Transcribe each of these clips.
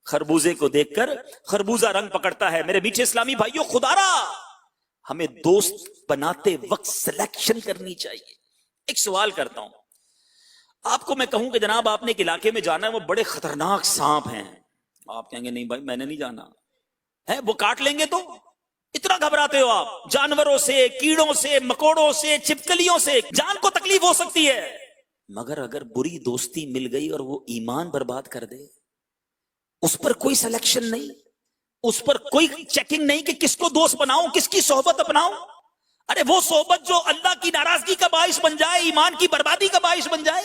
خربوزے کو دیکھ کر خربوزہ رنگ پکڑتا ہے۔ میرے میٹھے اسلامی بھائیوں، خدارا ہمیں دوست بناتے وقت سلیکشن کرنی چاہیے۔ ایک سوال کرتا ہوں، آپ کو میں کہوں کہ جناب آپ نے ایک علاقے میں جانا ہے، وہ بڑے خطرناک سانپ ہیں، آپ کہیں گے نہیں بھائی میں نے نہیں جانا ہے، وہ کاٹ لیں گے تو اتنا گھبراتے ہو آپ؟ جانوروں سے، کیڑوں سے، مکوڑوں سے، چھپکلیوں سے جان کو تکلیف ہو سکتی ہے، مگر اگر بری دوستی مل گئی اور وہ ایمان برباد کر دے، اس پر کوئی سلیکشن نہیں، اس پر کوئی چیکنگ نہیں کہ کس کو دوست بناؤں، کس کی صحبت اپناؤں۔ ارے وہ صحبت جو اللہ کی ناراضگی کا باعث بن جائے، ایمان کی بربادی کا باعث بن جائے۔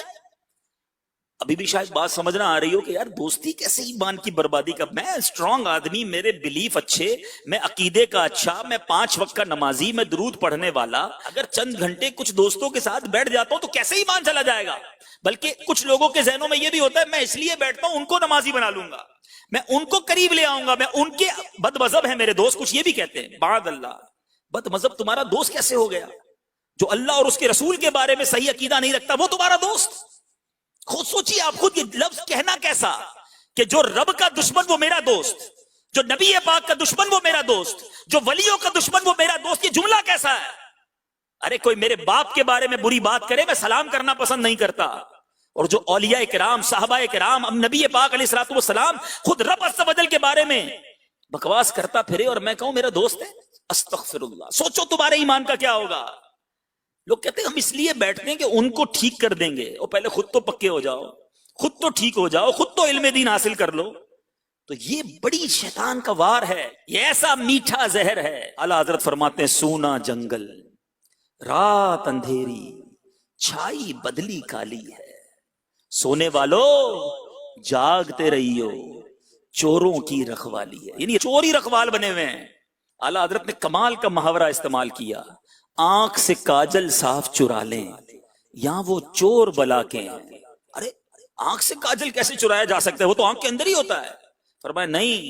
ابھی بھی شاید بات سمجھنا آ رہی ہو کہ یار دوستی کیسے ایمان کی بربادی کا؟ میں اسٹرانگ آدمی، میرے بلیف اچھے، میں عقیدے کا اچھا، میں 5 وقت کا نمازی، میں درود پڑھنے والا، اگر چند گھنٹے کچھ دوستوں کے ساتھ بیٹھ جاتا ہوں تو کیسے ایمان چلا جائے گا؟ بلکہ کچھ لوگوں کے ذہنوں میں یہ بھی ہوتا ہے میں اس لیے بیٹھتا ہوں ان کو نمازی بنا لوں گا، میں ان کو قریب لے آؤں گا، میں ان کے بد مذہب ہیں میرے دوست، کچھ یہ بھی کہتے ہیں بعد اللہ بد مذہب تمہارا دوست کیسے ہو گیا؟ جو اللہ اور اس کے رسول کے بارے میں صحیح عقیدہ نہیں رکھتا وہ تمہارا دوست؟ خود سوچیے آپ، خود یہ لفظ کہنا کیسا کہ جو رب کا دشمن وہ میرا دوست، جو نبی پاک کا دشمن وہ میرا دوست، جو ولیوں کا دشمن وہ میرا دوست، یہ جملہ کیسا ہے؟ ارے کوئی میرے باپ کے بارے میں بری بات کرے میں سلام کرنا پسند نہیں کرتا، اور جو اولیاء کرام، صحابہ کرام، نبی پاک علیہ الصلوۃ والسلام خود رب عز و جل کے بارے میں بکواس کرتا پھرے اور میں کہوں میرا دوست ہے، استغفر اللہ۔ سوچو تمہارے ایمان کا کیا ہوگا۔ لوگ کہتے ہیں ہم اس لیے بیٹھتے ہیں کہ ان کو ٹھیک کر دیں گے، اور پہلے خود تو پکے ہو جاؤ، خود تو ٹھیک ہو جاؤ، خود تو علم دین حاصل کر لو۔ تو یہ بڑی شیطان کا وار ہے، یہ ایسا میٹھا زہر ہے۔ اعلیٰ حضرت فرماتے ہیں سونا جنگل، رات اندھیری، چھائی بدلی کالی ہے، سونے والو جاگتے رہیو، چوروں کی رکھوالی ہے۔ یعنی چوری رکھوال بنے ہوئے ہیں۔ اعلیٰ حضرت نے کمال کا محاورہ استعمال کیا، آنکھ سے کاجل صاف چرا لیں یا وہ چور بلا کے ہیں۔ ارے آنکھ سے کاجل کیسے چرایا جا سکتا ہے؟ وہ تو آنکھ کے اندر ہی ہوتا ہے۔ فرمایا نہیں،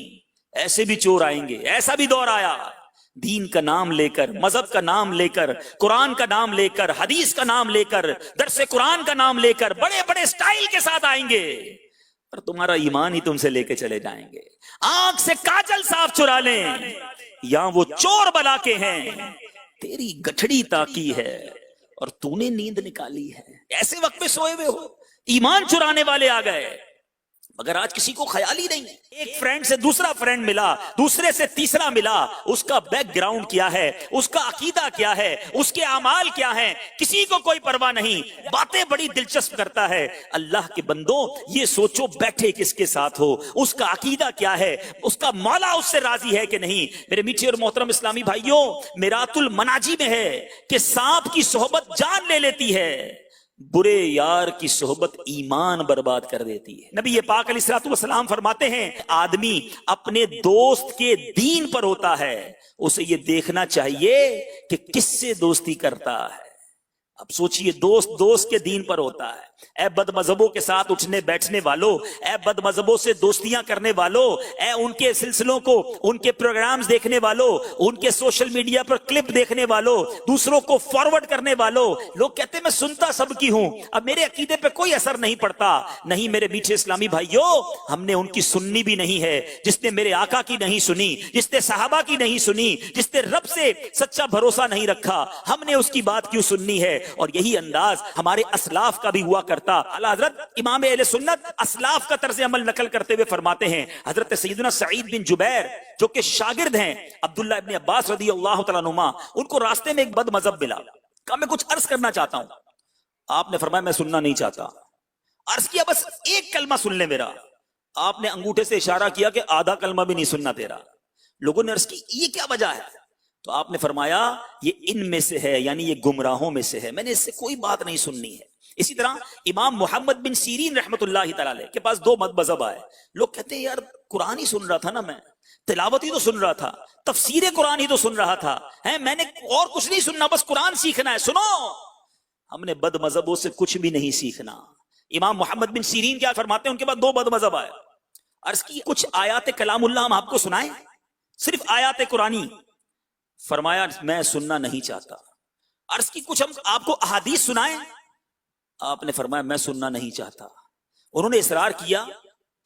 ایسے بھی چور آئیں گے، ایسا بھی دور آیا، دین کا نام لے کر، مذہب کا نام لے کر، قرآن کا نام لے کر، حدیث کا نام لے کر، درس قرآن کا نام لے کر بڑے بڑے سٹائل کے ساتھ آئیں گے، اور تمہارا ایمان ہی تم سے لے کے چلے جائیں گے۔ آنکھ سے کاجل صاف چرا لیں یا وہ چور بلا کے ہیں، تیری گٹھڑی تاکی ہے اور تو نے نیند نکالی ہے۔ ایسے وقت میں سوئے ہوئے ہو، ایمان چرانے والے آ گئے، مگر آج کسی کو خیال ہی نہیں۔ ایک فرینڈ سے دوسرا فرینڈ ملا، دوسرے سے تیسرا ملا، اس کا بیک گراؤنڈ کیا ہے، اس کا عقیدہ کیا ہے، اس کے اعمال کیا ہیں، کسی کو کوئی پرواہ نہیں، باتیں بڑی دلچسپ کرتا ہے۔ اللہ کے بندوں یہ سوچو بیٹھے کس کے ساتھ ہو، اس کا عقیدہ کیا ہے، اس کا مولا اس سے راضی ہے کہ نہیں۔ میرے میٹھے اور محترم اسلامی بھائیوں، میرات المناجی میں ہے کہ سانپ کی صحبت جان لے لیتی ہے، برے یار کی صحبت ایمان برباد کر دیتی ہے۔ نبی پاک علیہ الصلوۃ والسلام فرماتے ہیں آدمی اپنے دوست کے دین پر ہوتا ہے، اسے یہ دیکھنا چاہیے کہ کس سے دوستی کرتا ہے۔ اب سوچئے دوست کے دین پر ہوتا ہے۔ اے بد مذہبوں کے ساتھ اٹھنے بیٹھنے والوں، اے بد مذہبوں سے دوستیاں کرنے والوں، اے ان کے سلسلوں کو، ان کے پروگرامز دیکھنے والوں، ان کے سوشل میڈیا پر کلپ دیکھنے والوں، دوسروں کو فارورڈ کرنے والوں، لوگ کہتے ہیں میں سنتا سب کی ہوں، اب میرے عقیدے پہ کوئی اثر نہیں پڑتا۔ نہیں میرے میٹھے اسلامی بھائیوں، ہم نے ان کی سننی بھی نہیں ہے۔ جس نے میرے آقا کی نہیں سنی، جس نے صحابہ کی نہیں سنی، جس نے رب سے سچا بھروسہ نہیں رکھا، ہم نے اس کی بات کیوں سننی ہے؟ اور یہی انداز ہمارے اسلاف کا بھی ہوا کرتا۔ اعلیٰ حضرت امام اہل سنت اسلاف کا طرز عمل نقل کرتے ہوئے فرماتے ہیں، حضرت سیدنا سعید بن جبیر جو کہ شاگرد ہیں عبداللہ ابن عباس رضی اللہ تعالیٰ عنہما، ان کو راستے میں ایک بد مذہب ملا، کہا میں کچھ عرض کرنا چاہتا ہوں۔ آپ نے فرمایا میں سننا نہیں چاہتا۔ عرض کیا بس ایک کلمہ سن لے میرا۔ آپ نے انگوٹھے سے اشارہ کیا کہ آدھا کلمہ بھی نہیں سننا تیرا۔ لوگوں نے عرض کی یہ کیا وجہ ہے؟ تو آپ نے فرمایا یہ ان میں سے ہے، یعنی یہ گمراہوں میں سے ہے، میں نے اس سے کوئی بات نہیں سننی ہے۔ اسی طرح امام محمد بن سیرین رحمت اللہ تعالی علیہ کے پاس 2 مذہب آئے۔ لوگ کہتے ہیں یار قرآن ہی سن رہا تھا نا، میں تلاوت ہی تو سن رہا تھا، تفسیر قرآن ہی تو سن رہا تھا، میں نے اور کچھ نہیں سننا، بس قرآن سیکھنا ہے۔ سنو، ہم نے بد مذہبوں سے کچھ بھی نہیں سیکھنا۔ امام محمد بن سیرین کیا فرماتے ہیں، ان کے بعد 2 بد مذہب آئے۔ عرض کی کچھ آیات کلام اللہ ہم آپ کو سنائیں، صرف آیات قرآنی؟ فرمایا میں سننا نہیں چاہتا۔ عرض کی کچھ ہم آپ کو احادیث سنائیں؟ آپ نے فرمایا میں سننا نہیں چاہتا۔ انہوں نے اصرار کیا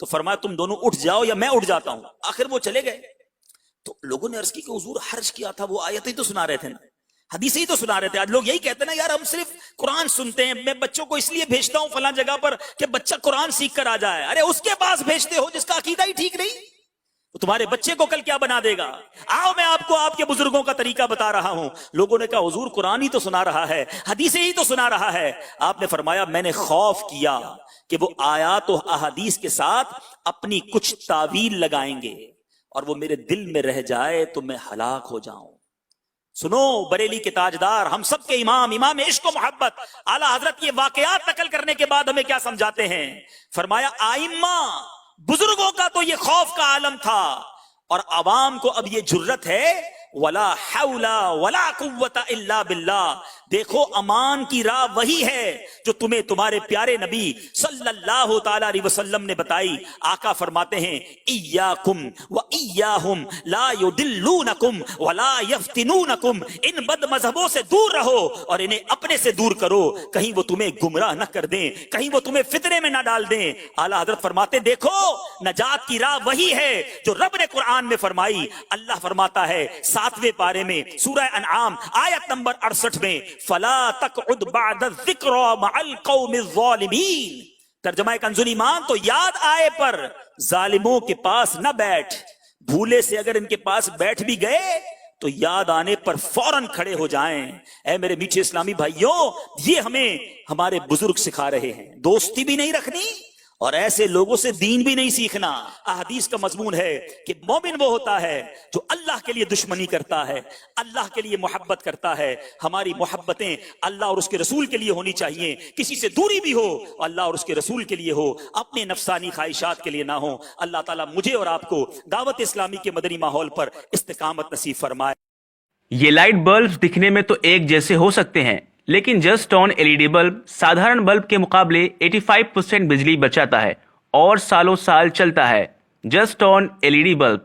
تو فرمایا تم دونوں اٹھ جاؤ یا میں اٹھ جاتا ہوں. آخر وہ چلے گئے. تو لوگوں نے عرض کی کہ حضور حرج کیا تھا, وہ آیتیں تو سنا رہے تھے نا, حدیثیں ہی تو سنا رہے تھے. آج لوگ یہی کہتے ہیں نا یار ہم صرف قرآن سنتے ہیں, میں بچوں کو اس لیے بھیجتا ہوں فلاں جگہ پر کہ بچہ قرآن سیکھ کر آ جائے. ارے اس کے پاس بھیجتے ہو جس کا عقیدہ ہی ٹھیک نہیں, تو تمہارے بچے کو کل کیا بنا دے گا. آؤ میں آپ کو آپ کے بزرگوں کا طریقہ بتا رہا ہوں. لوگوں نے کہا حضور قرآن ہی تو سنا رہا ہے, حدیثیں ہی تو سنا رہا ہے. آپ نے فرمایا میں نے خوف کیا کہ وہ آیات و احادیث کے ساتھ اپنی کچھ تعویل لگائیں گے اور وہ میرے دل میں رہ جائے تو میں ہلاک ہو جاؤں. سنو بریلی کے تاجدار, ہم سب کے امام, امام عشق و محبت اعلیٰ حضرت یہ واقعات نقل کرنے کے بعد ہمیں کیا سمجھاتے ہیں. فرمایا آئمہ بزرگوں کا تو یہ خوف کا عالم تھا, اور عوام کو اب یہ جرت ہے ولا حول ولا قوت الا باللہ. دیکھو امان کی راہ وہی ہے جو تمہیں تمہارے پیارے نبی صلی اللہ تعالی علیہ وسلم نے بتائی. آقا فرماتے ہیں ایاکم و ایاہم لا یدلونکم ولا یفتنونکم, ان بد مذہبوں سے دور رہو اور انہیں اپنے سے دور کرو, کہیں وہ تمہیں گمراہ نہ کر دیں, کہیں وہ تمہیں فتنے میں نہ ڈال دیں. اعلیٰ حضرت فرماتے دیکھو نجات کی راہ وہی ہے جو رب نے قرآن میں فرمائی. اللہ فرماتا ہے 7ویں پارے میں سورہ انعام آیت نمبر 68 میں فلا تقعد بعد الذکر مع القوم الظالمین. ترجمہ کنز ایمان, تو یاد آئے پر ظالموں کے پاس نہ بیٹھ. بھولے سے اگر ان کے پاس بیٹھ بھی گئے تو یاد آنے پر فوراً کھڑے ہو جائیں. اے میرے میٹھے اسلامی بھائیوں, یہ ہمیں ہمارے بزرگ سکھا رہے ہیں. دوستی بھی نہیں رکھنی اور ایسے لوگوں سے دین بھی نہیں سیکھنا. احادیث کا مضمون ہے کہ مومن وہ ہوتا ہے جو اللہ کے لیے دشمنی کرتا ہے, اللہ کے لیے محبت کرتا ہے. ہماری محبتیں اللہ اور اس کے رسول کے لیے ہونی چاہیے. کسی سے دوری بھی ہو اللہ اور اس کے رسول کے لیے ہو, اپنے نفسانی خواہشات کے لیے نہ ہو. اللہ تعالیٰ مجھے اور آپ کو دعوت اسلامی کے مدنی ماحول پر استقامت نصیب فرمائے. یہ لائٹ بلب دکھنے میں تو ایک جیسے ہو سکتے ہیں, لیکن جسٹ آن LED بلب سادھارن بلب کے مقابلے 85% بجلی بچاتا ہے اور سالوں سال چلتا ہے. Just on LED bulb